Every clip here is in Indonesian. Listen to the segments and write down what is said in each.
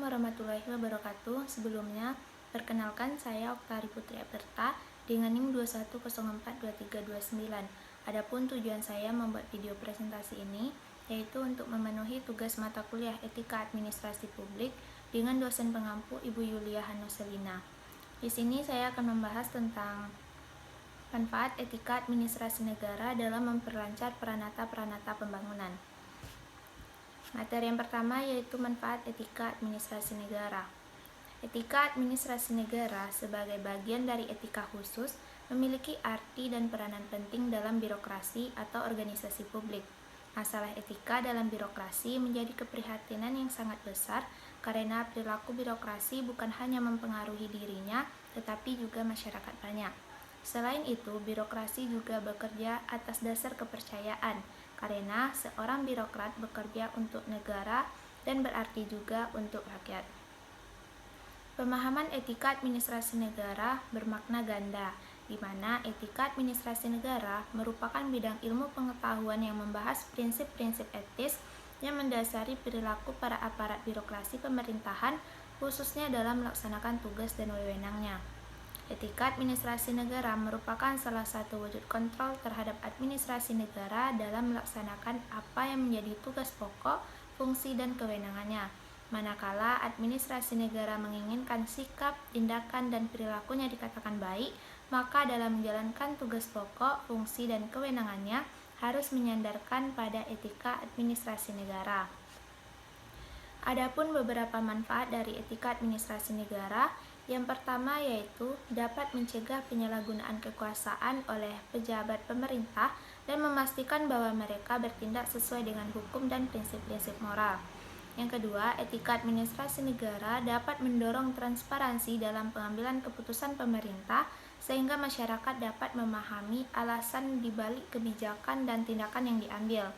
Assalamualaikum warahmatullahi wabarakatuh. Sebelumnya, perkenalkan saya Oktari Putri Aperta dengan NIM 21042329. Adapun tujuan saya membuat video presentasi ini yaitu untuk memenuhi tugas mata kuliah Etika Administrasi Publik dengan dosen pengampu Ibu Yulia Hanoselina. Di sini saya akan membahas tentang manfaat etika administrasi negara dalam memperlancar peranata-peranata pembangunan. Materi yang pertama yaitu manfaat etika administrasi negara. Etika administrasi negara sebagai bagian dari etika khusus memiliki arti dan peranan penting dalam birokrasi atau organisasi publik. Masalah etika dalam birokrasi menjadi keprihatinan yang sangat besar karena perilaku birokrasi bukan hanya mempengaruhi dirinya, tetapi juga masyarakat banyak. Selain itu, birokrasi juga bekerja atas dasar kepercayaan, karena seorang birokrat bekerja untuk negara dan berarti juga untuk rakyat. Pemahaman etika administrasi negara bermakna ganda, di mana etika administrasi negara merupakan bidang ilmu pengetahuan yang membahas prinsip-prinsip etis yang mendasari perilaku para aparat birokrasi pemerintahan, khususnya dalam melaksanakan tugas dan wewenangnya. Etika administrasi negara merupakan salah satu wujud kontrol terhadap administrasi negara dalam melaksanakan apa yang menjadi tugas pokok, fungsi, dan kewenangannya. Manakala administrasi negara menginginkan sikap, tindakan, dan perilakunya dikatakan baik, maka dalam menjalankan tugas pokok, fungsi, dan kewenangannya harus menyandarkan pada etika administrasi negara. Adapun beberapa manfaat dari etika administrasi negara, yang pertama yaitu dapat mencegah penyalahgunaan kekuasaan oleh pejabat pemerintah dan memastikan bahwa mereka bertindak sesuai dengan hukum dan prinsip-prinsip moral. Yang kedua, etika administrasi negara dapat mendorong transparansi dalam pengambilan keputusan pemerintah sehingga masyarakat dapat memahami alasan dibalik kebijakan dan tindakan yang diambil.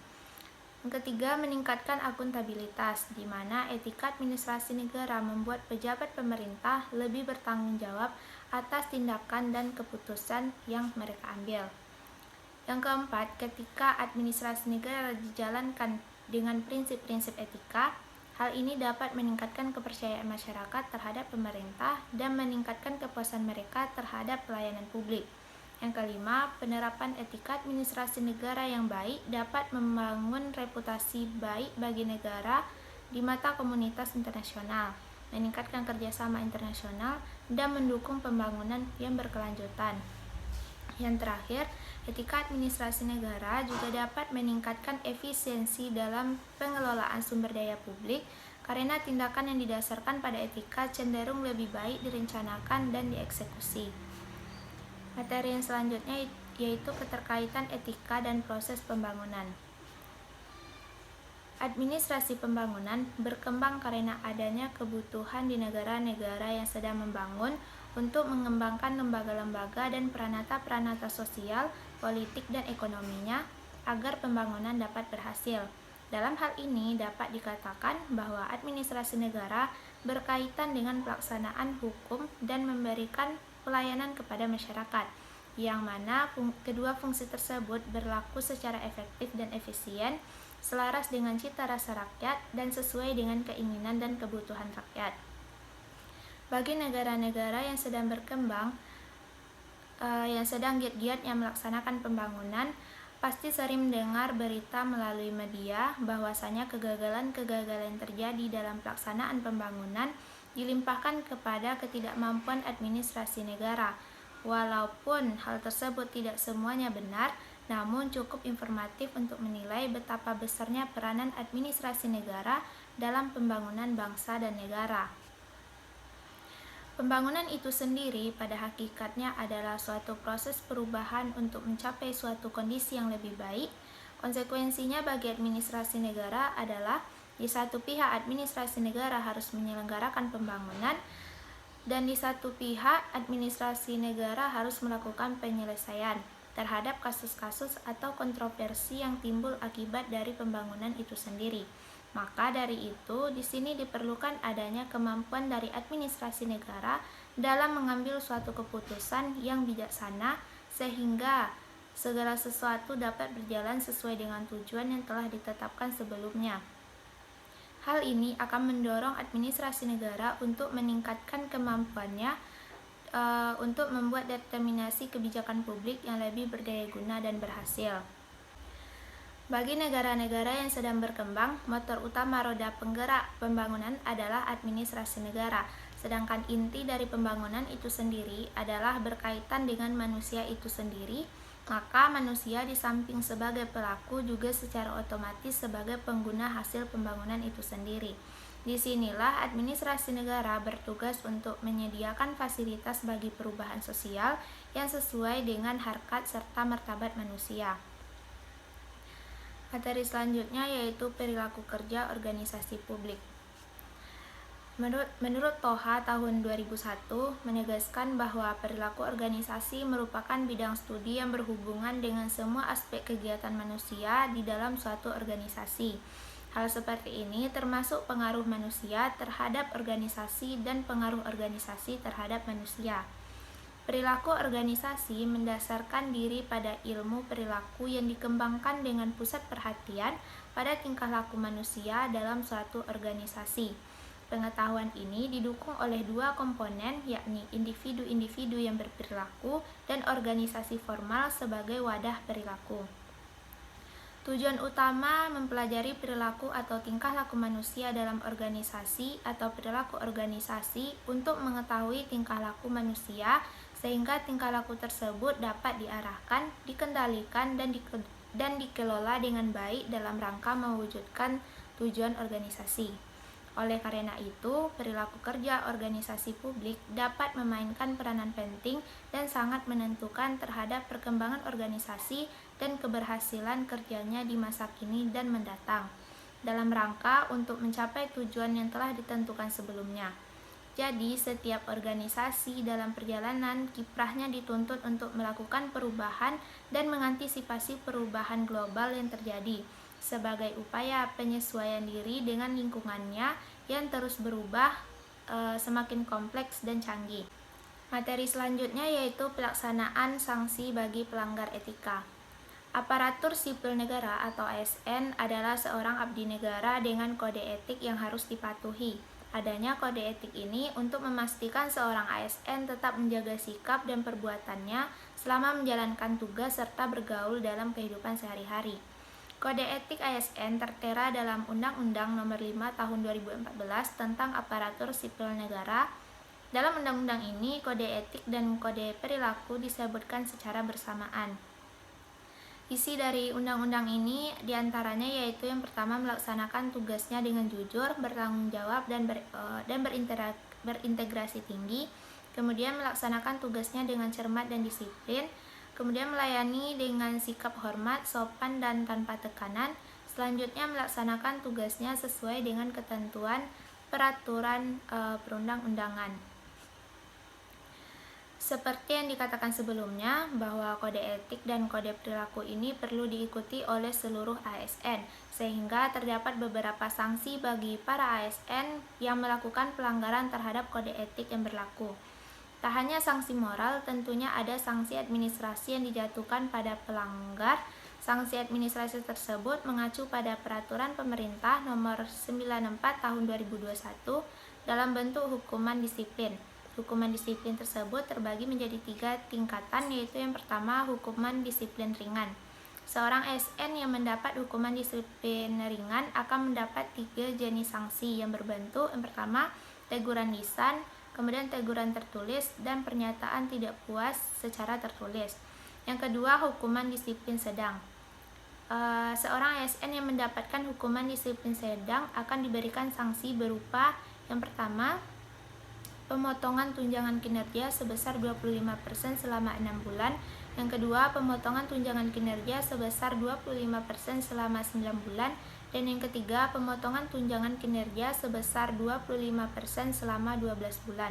Yang ketiga, meningkatkan akuntabilitas, di mana etika administrasi negara membuat pejabat pemerintah lebih bertanggung jawab atas tindakan dan keputusan yang mereka ambil. Yang keempat, ketika administrasi negara dijalankan dengan prinsip-prinsip etika, hal ini dapat meningkatkan kepercayaan masyarakat terhadap pemerintah dan meningkatkan kepuasan mereka terhadap pelayanan publik. Yang kelima, penerapan etika administrasi negara yang baik dapat membangun reputasi baik bagi negara di mata komunitas internasional, meningkatkan kerjasama internasional, dan mendukung pembangunan yang berkelanjutan. Yang terakhir, etika administrasi negara juga dapat meningkatkan efisiensi dalam pengelolaan sumber daya publik karena tindakan yang didasarkan pada etika cenderung lebih baik direncanakan dan dieksekusi. Materi yang selanjutnya yaitu keterkaitan etika dan proses pembangunan. Administrasi pembangunan berkembang karena adanya kebutuhan di negara-negara yang sedang membangun untuk mengembangkan lembaga-lembaga dan peranata-peranata sosial, politik, dan ekonominya agar pembangunan dapat berhasil. Dalam hal ini dapat dikatakan bahwa administrasi negara berkaitan dengan pelaksanaan hukum dan memberikan pelayanan kepada masyarakat, yang mana kedua fungsi tersebut berlaku secara efektif dan efisien, selaras dengan cita rasa rakyat dan sesuai dengan keinginan dan kebutuhan rakyat. Bagi negara-negara yang sedang berkembang, yang sedang giat-giatnya melaksanakan pembangunan, pasti sering mendengar berita melalui media bahwasanya kegagalan-kegagalan yang terjadi dalam pelaksanaan pembangunan dilimpahkan kepada ketidakmampuan administrasi negara. Walaupun hal tersebut tidak semuanya benar, namun cukup informatif untuk menilai betapa besarnya peranan administrasi negara dalam pembangunan bangsa dan negara. Pembangunan itu sendiri pada hakikatnya adalah suatu proses perubahan untuk mencapai suatu kondisi yang lebih baik. Konsekuensinya bagi administrasi negara adalah di satu pihak administrasi negara harus menyelenggarakan pembangunan dan di satu pihak administrasi negara harus melakukan penyelesaian terhadap kasus-kasus atau kontroversi yang timbul akibat dari pembangunan itu sendiri. Maka dari itu, di sini diperlukan adanya kemampuan dari administrasi negara dalam mengambil suatu keputusan yang bijaksana sehingga segala sesuatu dapat berjalan sesuai dengan tujuan yang telah ditetapkan sebelumnya. Hal ini akan mendorong administrasi negara untuk meningkatkan kemampuannya untuk membuat determinasi kebijakan publik yang lebih berdaya guna dan berhasil. Bagi negara-negara yang sedang berkembang, motor utama roda penggerak pembangunan adalah administrasi negara, sedangkan inti dari pembangunan itu sendiri adalah berkaitan dengan manusia itu sendiri, maka manusia di samping sebagai pelaku juga secara otomatis sebagai pengguna hasil pembangunan itu sendiri. Disinilah administrasi negara bertugas untuk menyediakan fasilitas bagi perubahan sosial yang sesuai dengan harkat serta martabat manusia. Materi selanjutnya yaitu perilaku kerja organisasi publik. Menurut Toha tahun 2001 menegaskan bahwa perilaku organisasi merupakan bidang studi yang berhubungan dengan semua aspek kegiatan manusia di dalam suatu organisasi. Hal seperti ini termasuk pengaruh manusia terhadap organisasi dan pengaruh organisasi terhadap manusia. Perilaku organisasi mendasarkan diri pada ilmu perilaku yang dikembangkan dengan pusat perhatian pada tingkah laku manusia dalam suatu organisasi. Pengetahuan ini didukung oleh dua komponen, yakni individu-individu yang berperilaku dan organisasi formal sebagai wadah perilaku. Tujuan utama mempelajari perilaku atau tingkah laku manusia dalam organisasi atau perilaku organisasi untuk mengetahui tingkah laku manusia sehingga tingkah laku tersebut dapat diarahkan, dikendalikan, dan dikelola dengan baik dalam rangka mewujudkan tujuan organisasi. Oleh karena itu, perilaku kerja organisasi publik dapat memainkan peranan penting dan sangat menentukan terhadap perkembangan organisasi dan keberhasilan kerjanya di masa kini dan mendatang, dalam rangka untuk mencapai tujuan yang telah ditentukan sebelumnya. Jadi, setiap organisasi dalam perjalanan kiprahnya dituntut untuk melakukan perubahan dan mengantisipasi perubahan global yang terjadi, sebagai upaya penyesuaian diri dengan lingkungannya yang terus berubah semakin kompleks dan canggih. Materi selanjutnya yaitu pelaksanaan sanksi bagi pelanggar etika. Aparatur sipil negara atau ASN adalah seorang abdi negara dengan kode etik yang harus dipatuhi. Adanya kode etik ini untuk memastikan seorang ASN tetap menjaga sikap dan perbuatannya selama menjalankan tugas serta bergaul dalam kehidupan sehari-hari. Kode etik ASN tertera dalam Undang-Undang Nomor 5 Tahun 2014 tentang Aparatur Sipil Negara. Dalam undang-undang ini, kode etik dan kode perilaku disebutkan secara bersamaan. Isi dari undang-undang ini diantaranya yaitu yang pertama melaksanakan tugasnya dengan jujur, bertanggung jawab, dan berintegrasi tinggi. Kemudian melaksanakan tugasnya dengan cermat dan disiplin. Kemudian melayani dengan sikap hormat, sopan, dan tanpa tekanan. Selanjutnya melaksanakan tugasnya sesuai dengan ketentuan peraturan perundang-undangan. Seperti yang dikatakan sebelumnya, bahwa kode etik dan kode perilaku ini perlu diikuti oleh seluruh ASN, sehingga terdapat beberapa sanksi bagi para ASN yang melakukan pelanggaran terhadap kode etik yang berlaku. Tak hanya sanksi moral, tentunya ada sanksi administrasi yang dijatuhkan pada pelanggar. Sanksi administrasi tersebut mengacu pada Peraturan Pemerintah Nomor 94 Tahun 2021 dalam bentuk hukuman disiplin. Hukuman disiplin tersebut terbagi menjadi 3 tingkatan, yaitu yang pertama hukuman disiplin ringan. Seorang ASN yang mendapat hukuman disiplin ringan akan mendapat 3 jenis sanksi yang berbentuk yang pertama teguran lisan, kemudian teguran tertulis, dan pernyataan tidak puas secara tertulis. Yang kedua, hukuman disiplin sedang. Seorang ASN yang mendapatkan hukuman disiplin sedang akan diberikan sanksi berupa yang pertama, pemotongan tunjangan kinerja sebesar 25% selama 6 bulan. Yang kedua, pemotongan tunjangan kinerja sebesar 25% selama 9 bulan. Dan yang ketiga, pemotongan tunjangan kinerja sebesar 25% selama 12 bulan.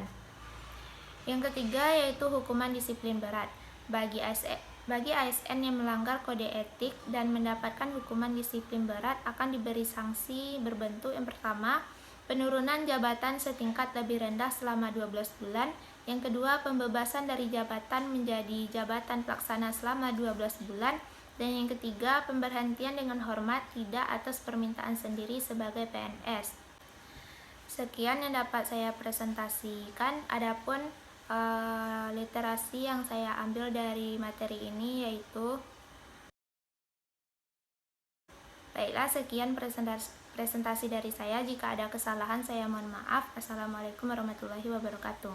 Yang ketiga yaitu hukuman disiplin berat. Bagi ASN yang melanggar kode etik dan mendapatkan hukuman disiplin berat akan diberi sanksi berbentuk yang pertama, penurunan jabatan setingkat lebih rendah selama 12 bulan. Yang kedua, pembebasan dari jabatan menjadi jabatan pelaksana selama 12 bulan. Dan yang ketiga, pemberhentian dengan hormat tidak atas permintaan sendiri sebagai PNS. Sekian yang dapat saya presentasikan. Adapun literasi yang saya ambil dari materi ini yaitu, baiklah, sekian presentasi dari saya. Jika ada kesalahan saya mohon maaf. Assalamualaikum warahmatullahi wabarakatuh.